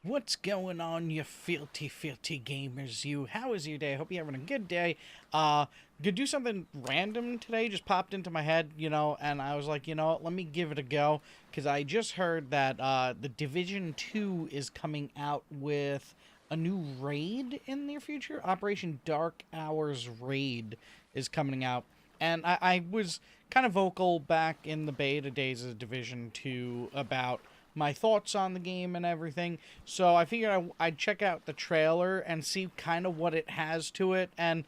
What's going on, you fealty gamers? How is your day? I hope you're having a good day. Gonna do something random today. Just popped into my head, and I was like, what, let me give it a go because I just heard that the Division 2 is coming out with a new raid in the near future. Operation Dark Hours raid is coming out, and I was kind of vocal back in the beta days of Division 2 about my thoughts on the game and everything. So I figured I'd check out the trailer and see kind of what it has to it and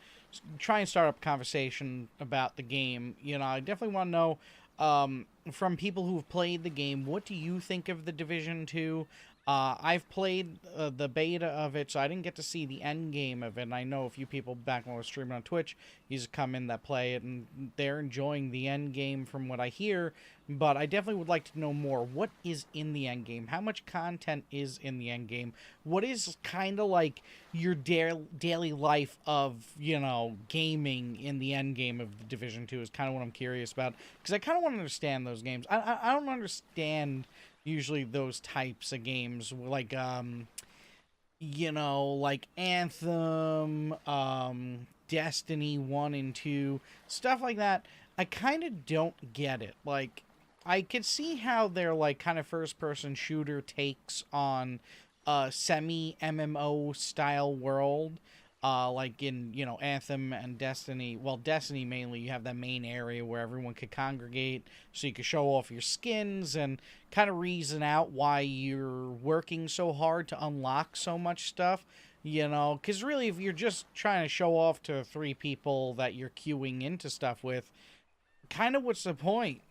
try and start up a conversation about the game. I definitely want to know from people who've played the game, what do you think of the Division 2? I've played the beta of it, so I didn't get to see the end game of it. And I know a few people back when I was streaming on Twitch used to come in that play it, and they're enjoying the end game from what I hear. But I definitely would like to know more. What is in the end game? How much content is in the end game? What is kind of like your daily life of, gaming in the end game of the Division 2 is kind of what I'm curious about. Because I kind of want to understand those games. I don't understand usually those types of games like like Anthem, Destiny 1 and 2, stuff like that. I kind of don't get it. Like, I could see how they're like kind of first person shooter takes on a semi MMO style world. Like in, Anthem and Destiny. Well, Destiny mainly, you have that main area where everyone could congregate so you could show off your skins and kind of reason out why you're working so hard to unlock so much stuff. Because really, if you're just trying to show off to 3 people that you're queuing into stuff with, kind of what's the point?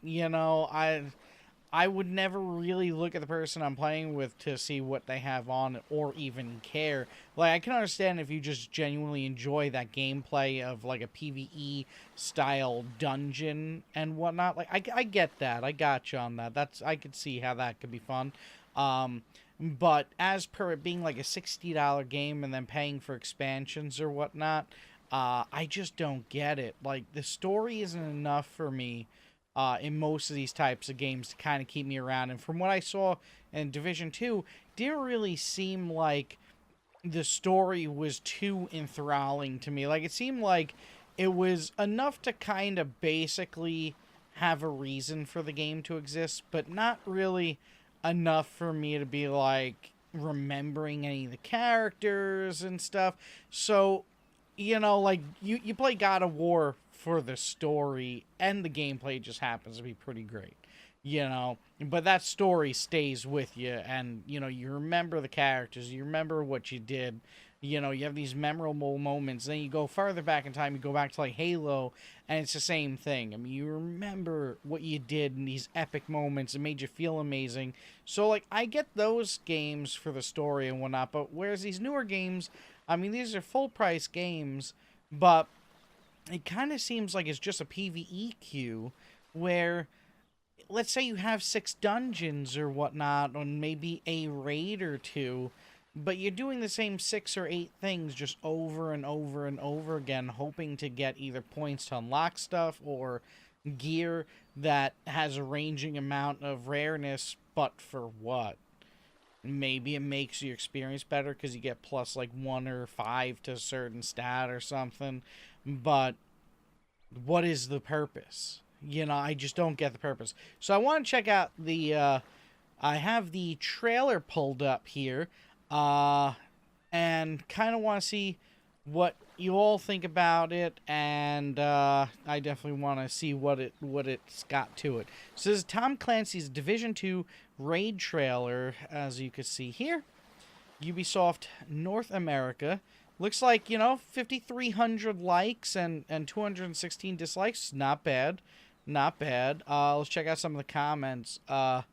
I would never really look at the person I'm playing with to see what they have on or even care. Like, I can understand if you just genuinely enjoy that gameplay of, like, a PvE style dungeon and whatnot. Like, I get that. I got you on that. I could see how that could be fun. But as per it being, like, a $60 game and then paying for expansions or whatnot, I just don't get it. Like, the story isn't enough for me in most of these types of games to kind of keep me around. And from what I saw in Division 2, didn't really seem like the story was too enthralling to me. Like, it seemed like it was enough to kind of basically have a reason for the game to exist, but not really enough for me to be, like, remembering any of the characters and stuff. So, like, you play God of War for the story, and the gameplay just happens to be pretty great, but that story stays with you, and, you remember the characters, you remember what you did, you have these memorable moments. Then you go farther back in time, you go back to, like, Halo, and it's the same thing. I mean, you remember what you did in these epic moments. It made you feel amazing. So, like, I get those games for the story and whatnot, but whereas these newer games, I mean, these are full-price games, but it kind of seems like it's just a PvE queue where, let's say you have 6 dungeons or whatnot, or maybe a raid or 2, but you're doing the same 6 or 8 things just over and over and over again, hoping to get either points to unlock stuff or gear that has a ranging amount of rareness, but for what? Maybe it makes your experience better because you get plus like 1 or 5 to a certain stat or something. But what is the purpose? I just don't get the purpose. So I want to check out the, I have the trailer pulled up here, and kind of want to see what you all think about it, and I definitely want to see what it's got to it. So this is Tom Clancy's Division 2 raid trailer, as you can see here. Ubisoft North America. Looks like, 5,300 likes and 216 dislikes. Not bad. Not bad. Let's check out some of the comments. Kind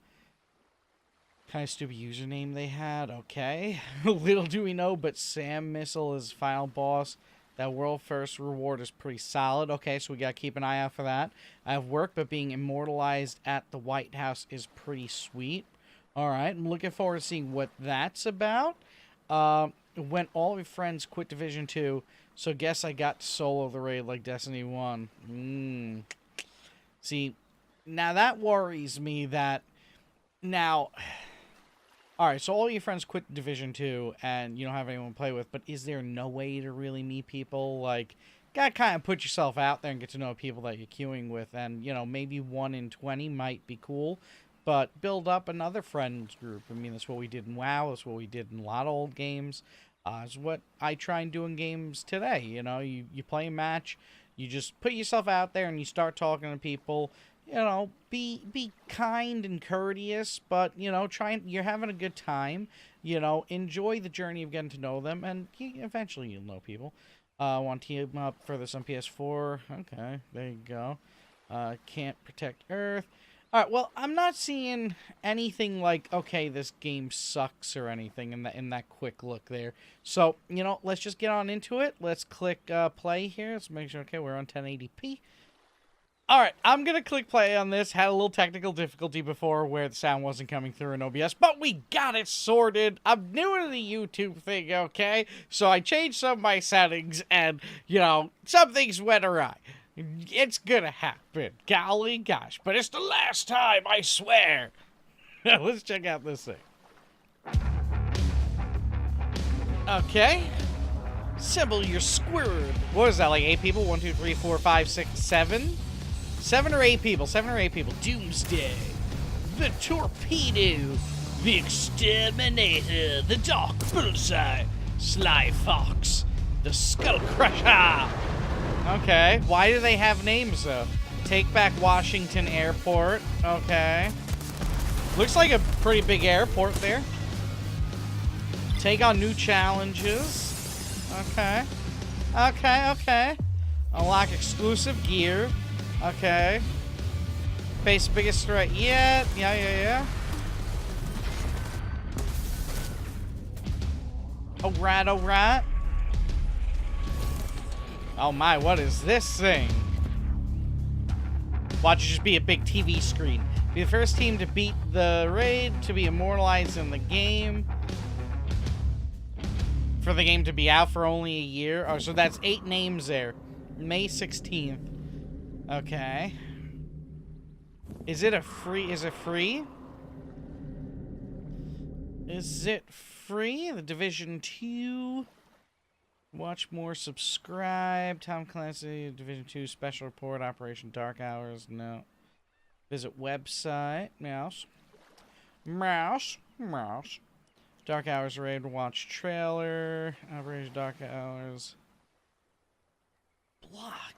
of stupid username they had. Okay. Little do we know, but Sam Missile is final boss. That world first reward is pretty solid. Okay, so we got to keep an eye out for that. I have work, but being immortalized at the White House is pretty sweet. Alright, I'm looking forward to seeing what that's about. When all your friends quit Division 2, so guess I got to solo the raid like Destiny 1. See, now that worries me that... Now, Alright, so all your friends quit Division 2 and you don't have anyone to play with, but is there no way to really meet people? Like, gotta kind of put yourself out there and get to know people that you're queuing with, and, you know, maybe 1 in 20 might be cool, but build up another friends group. I mean, that's what we did in WoW, that's what we did in a lot of old games. It's what I try and do in games today, you know? You play a match, you just put yourself out there and you start talking to people. You know, be kind and courteous, but, you know, you're having a good time. You know, enjoy the journey of getting to know them, and eventually you'll know people. Want to team up for this on PS4? Okay, there you go. Can't protect Earth. Alright, well, I'm not seeing anything like, okay, this game sucks or anything in that quick look there. So, you know, let's just get on into it. Let's click play here. Let's make sure, okay, we're on 1080p. Alright, I'm going to click play on this. Had a little technical difficulty before where the sound wasn't coming through in OBS, but we got it sorted. I'm new to the YouTube thing, okay? So I changed some of my settings and, you know, some things went awry. It's gonna happen. Golly gosh, but it's the last time, I swear. Let's check out this thing. Okay. Assemble your squad. What is that, like 8 people? 1, 2, 3, 4, 5, 6, 7? 7 or 8 people. 7 or 8 people. Doomsday. The Torpedo. The Exterminator. The Dark Bullseye. Sly Fox. The Skull Crusher. Okay. Why do they have names, though? Take back Washington Airport. Okay. Looks like a pretty big airport there. Take on new challenges. Okay. Okay. Unlock exclusive gear. Okay. Face biggest threat yet. Yeah. Oh, rat. Oh my, what is this thing? Watch it just be a big TV screen. Be the first team to beat the raid, to be immortalized in the game. For the game to be out for only a year. Oh, so that's 8 names there. May 16th. Okay. Is it free? Is it free? The Division 2. Watch more, subscribe. Tom Clancy, Division 2 Special Report, Operation Dark Hours. No. Visit website. Mouse. Dark Hours raid. Watch trailer. Operation Dark Hours. Block.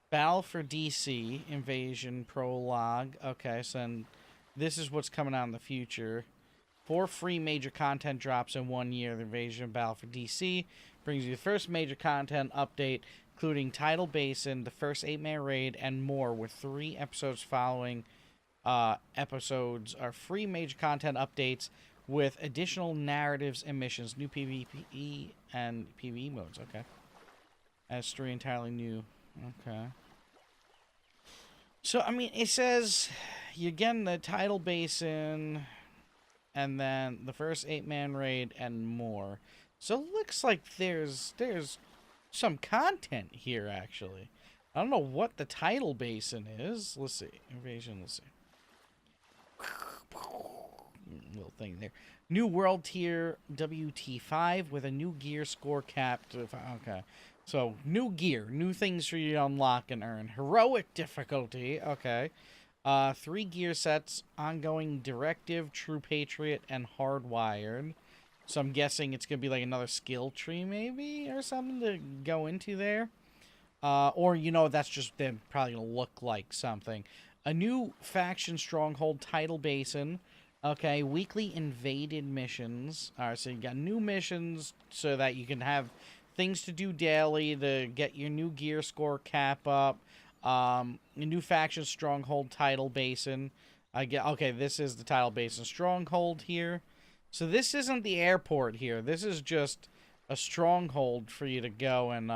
Battle for DC. Invasion prologue. Okay, so then this is what's coming out in the future. 4 free major content drops in 1 year. The Invasion Battle for DC brings you the first major content update, including Tidal Basin, the first 8-man raid, and more, with 3 episodes following episodes are free major content updates with additional narratives and missions, new PvE and PvE modes. Okay. As 3 entirely new. Okay. So, I mean, it says you're getting the Tidal Basin, and then the first 8-man raid and more. So it looks like there's some content here, actually. I don't know what the Tidal Basin is. Let's see. Invasion, let's see. Little thing there. New world tier WT5 with a new gear score capped. Okay. So, new gear. New things for you to unlock and earn. Heroic difficulty. Okay. 3 gear sets, ongoing directive, true patriot, and hardwired. So I'm guessing it's going to be like another skill tree maybe or something to go into there. Or, you know, that's just them probably going to look like something. A new faction stronghold Tidal Basin. Okay, weekly invaded missions. Alright, so you got new missions so that you can have things to do daily to get your new gear score cap up. A new faction stronghold Tidal Basin. Okay, this is the Tidal Basin stronghold here. So this isn't the airport here. This is just a stronghold for you to go and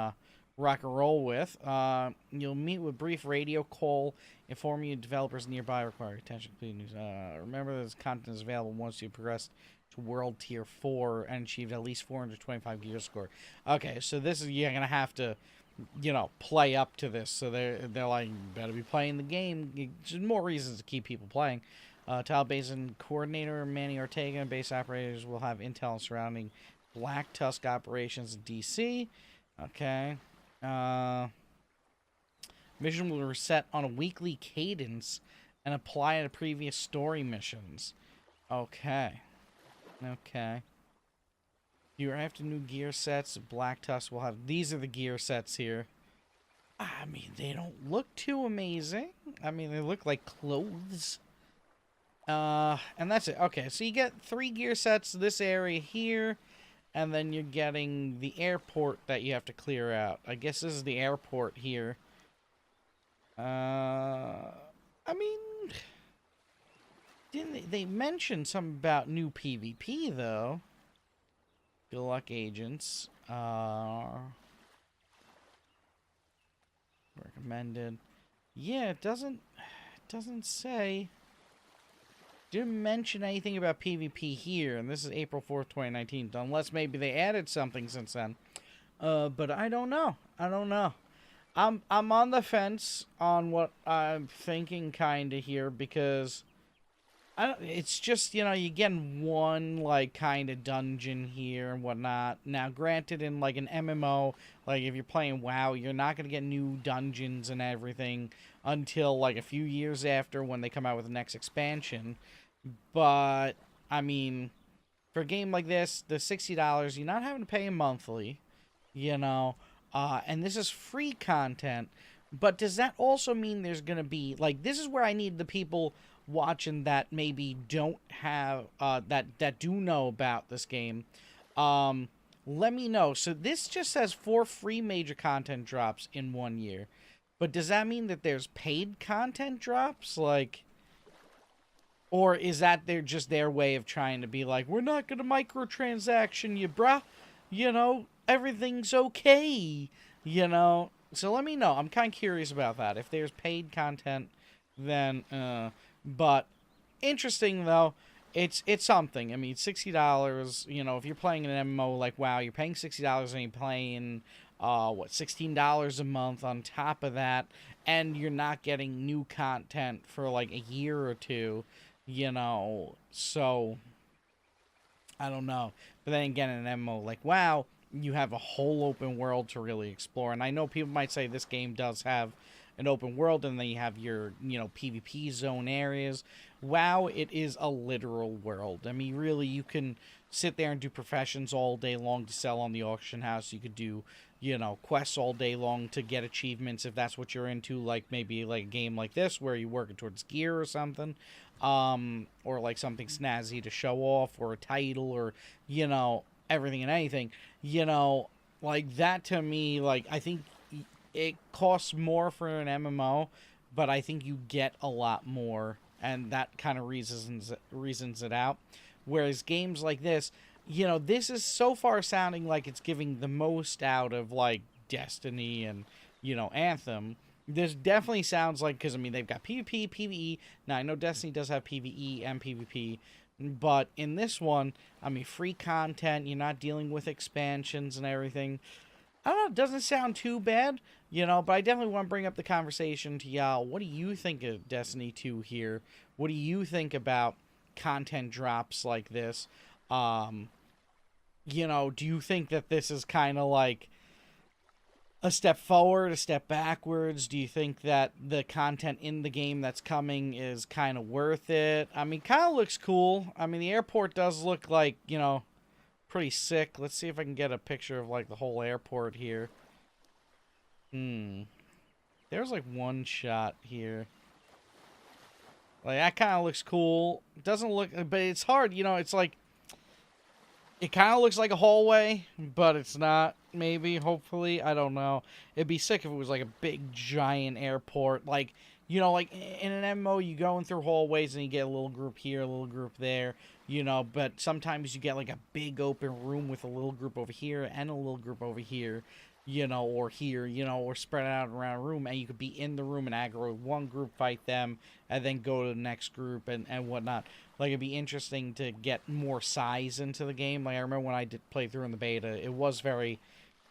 rock and roll with. You'll meet with brief radio call informing you developers nearby require attention. Please, remember this content is available once you progress to World Tier 4 and achieved at least 425 gear score. Okay, so this is, you're going to have to you know, play up to this. So they're like, better be playing the game. Just more reasons to keep people playing. Tile Basin Coordinator Manny Ortega and base operators will have intel surrounding Black Tusk operations in DC. Okay. Mission will reset on a weekly cadence and apply to previous story missions. Okay. Okay. You're after new gear sets. Black Tusk will have... These are the gear sets here. I mean, they don't look too amazing. I mean, they look like clothes. And that's it. Okay, so you get 3 gear sets, this area here, and then you're getting the airport that you have to clear out. I guess this is the airport here. I mean... Didn't they mention something about new PvP, though? Good luck, agents. Recommended. Yeah, it doesn't say. Didn't mention anything about PvP here, and this is April 4th, 2019. Unless maybe they added something since then. But I don't know. I don't know. I'm on the fence on what I'm thinking kinda here, because it's just, you know, you get one, like, kind of dungeon here and whatnot. Now, granted, in, like, an MMO, like, if you're playing WoW, you're not going to get new dungeons and everything until, like, a few years after when they come out with the next expansion. But, I mean, for a game like this, the $60, you're not having to pay monthly, you know, and this is free content. But does that also mean there's going to be, like, this is where I need the people watching that maybe don't have that do know about this game. Let me know. So this just says 4 free major content drops in 1 year, but does that mean that there's paid content drops, like, or is that they're just their way of trying to be like, we're not gonna microtransaction you, bruh, you know, everything's okay, you know? So let me know. I'm kind of curious about that. If there's paid content, then but interesting, though. It's something. I mean, $60, you know, if you're playing an MMO like WoW, you're paying $60 and you're playing, what, $16 a month on top of that, and you're not getting new content for, like, a year or two, you know, so, I don't know. But then again, in an MMO like WoW, you have a whole open world to really explore, and I know people might say this game does have an open world, and then you have your, you know, PvP zone areas. WoW, it is a literal world. I mean, really, you can sit there and do professions all day long to sell on the auction house. You could do, you know, quests all day long to get achievements if that's what you're into, like maybe like a game like this where you're working towards gear or something, or like something snazzy to show off, or a title, or, you know, everything and anything, you know, like that. To me, like, I think it costs more for an MMO, but I think you get a lot more, and that kind of reasons it out. Whereas games like this, you know, this is so far sounding like it's giving the most out of, like, Destiny and, you know, Anthem. This definitely sounds like, because, I mean, they've got PvP, PvE. Now, I know Destiny does have PvE and PvP, but in this one, I mean, free content, you're not dealing with expansions and everything. I don't know, it doesn't sound too bad, you know, but I definitely want to bring up the conversation to y'all. What do you think of Destiny 2 here? What do you think about content drops like this? You know, do you think that this is kind of like a step forward, a step backwards? Do you think that the content in the game that's coming is kind of worth it? I mean, kind of looks cool. I mean, the airport does look like, you know, pretty sick. Let's see if I can get a picture of, like, the whole airport here. There's, like, one shot here. Like, that kind of looks cool. It doesn't look... But it's hard, you know, it's like... It kind of looks like a hallway, but it's not, maybe, hopefully. I don't know. It'd be sick if it was, like, a big, giant airport. Like, you know, like, in an MMO, you going through hallways and you get a little group here, a little group there, you know, but sometimes you get, like, a big open room with a little group over here and a little group over here, you know, or here, you know, or spread out around a room, and you could be in the room and aggro one group, fight them, and then go to the next group and whatnot. Like, it'd be interesting to get more size into the game. Like, I remember when I did play through in the beta, it was very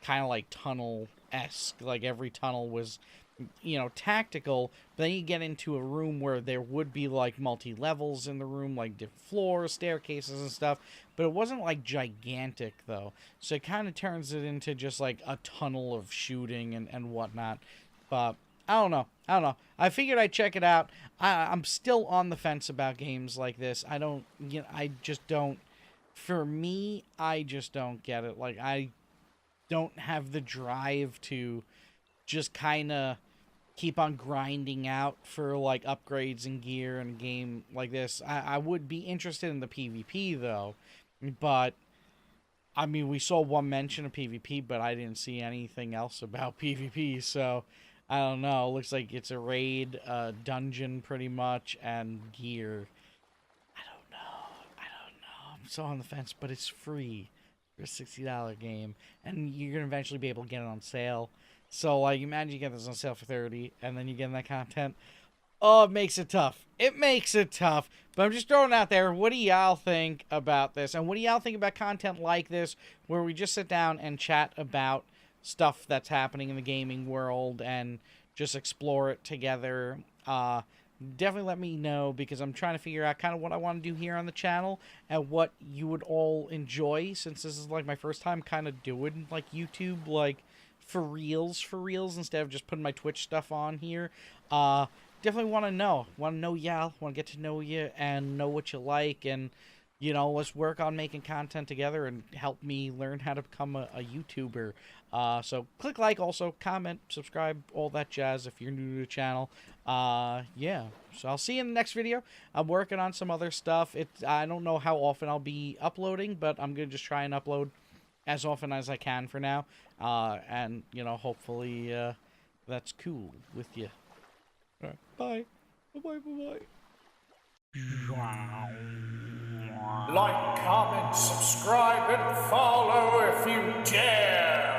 kind of like tunnel esque. Like every tunnel was, you know, tactical. But then you get into a room where there would be like multi-levels in the room, like different floors, staircases and stuff. But it wasn't like gigantic though. So it kind of turns it into just like a tunnel of shooting and whatnot. But I don't know. I don't know. I figured I'd check it out. I'm still on the fence about games like this. I don't, you know, I just don't. For me, I just don't get it. Like, I don't have the drive to just kind of keep on grinding out for, like, upgrades and gear in a game like this. I would be interested in the PvP, though. But, I mean, we saw one mention of PvP, but I didn't see anything else about PvP, so I don't know. It looks like it's a raid, dungeon, pretty much, and gear. I'm so on the fence, but it's free for a $60 game, and you're gonna eventually be able to get it on sale. So, like, imagine you get this on sale for $30, and then you get that content. Oh, it makes it tough. It makes it tough. But I'm just throwing it out there. What do y'all think about this? And what do y'all think about content like this, where we just sit down and chat about stuff that's happening in the gaming world and just explore it together? Definitely let me know, because I'm trying to figure out kind of what I want to do here on the channel and what you would all enjoy, since this is like my first time kind of doing like YouTube like for reals instead of just putting my Twitch stuff on here. Definitely want to know y'all, want to get to know you and know what you like, and you know, let's work on making content together and help me learn how to become a YouTuber. So click like, also comment, subscribe, all that jazz if you're new to the channel. Yeah, so I'll see you in the next video. I'm working on some other stuff. I don't know how often I'll be uploading, but I'm going to just try and upload as often as I can for now. And, you know, hopefully that's cool with you. All right, bye. Bye-bye, bye-bye. Like, comment, subscribe, and follow if you dare.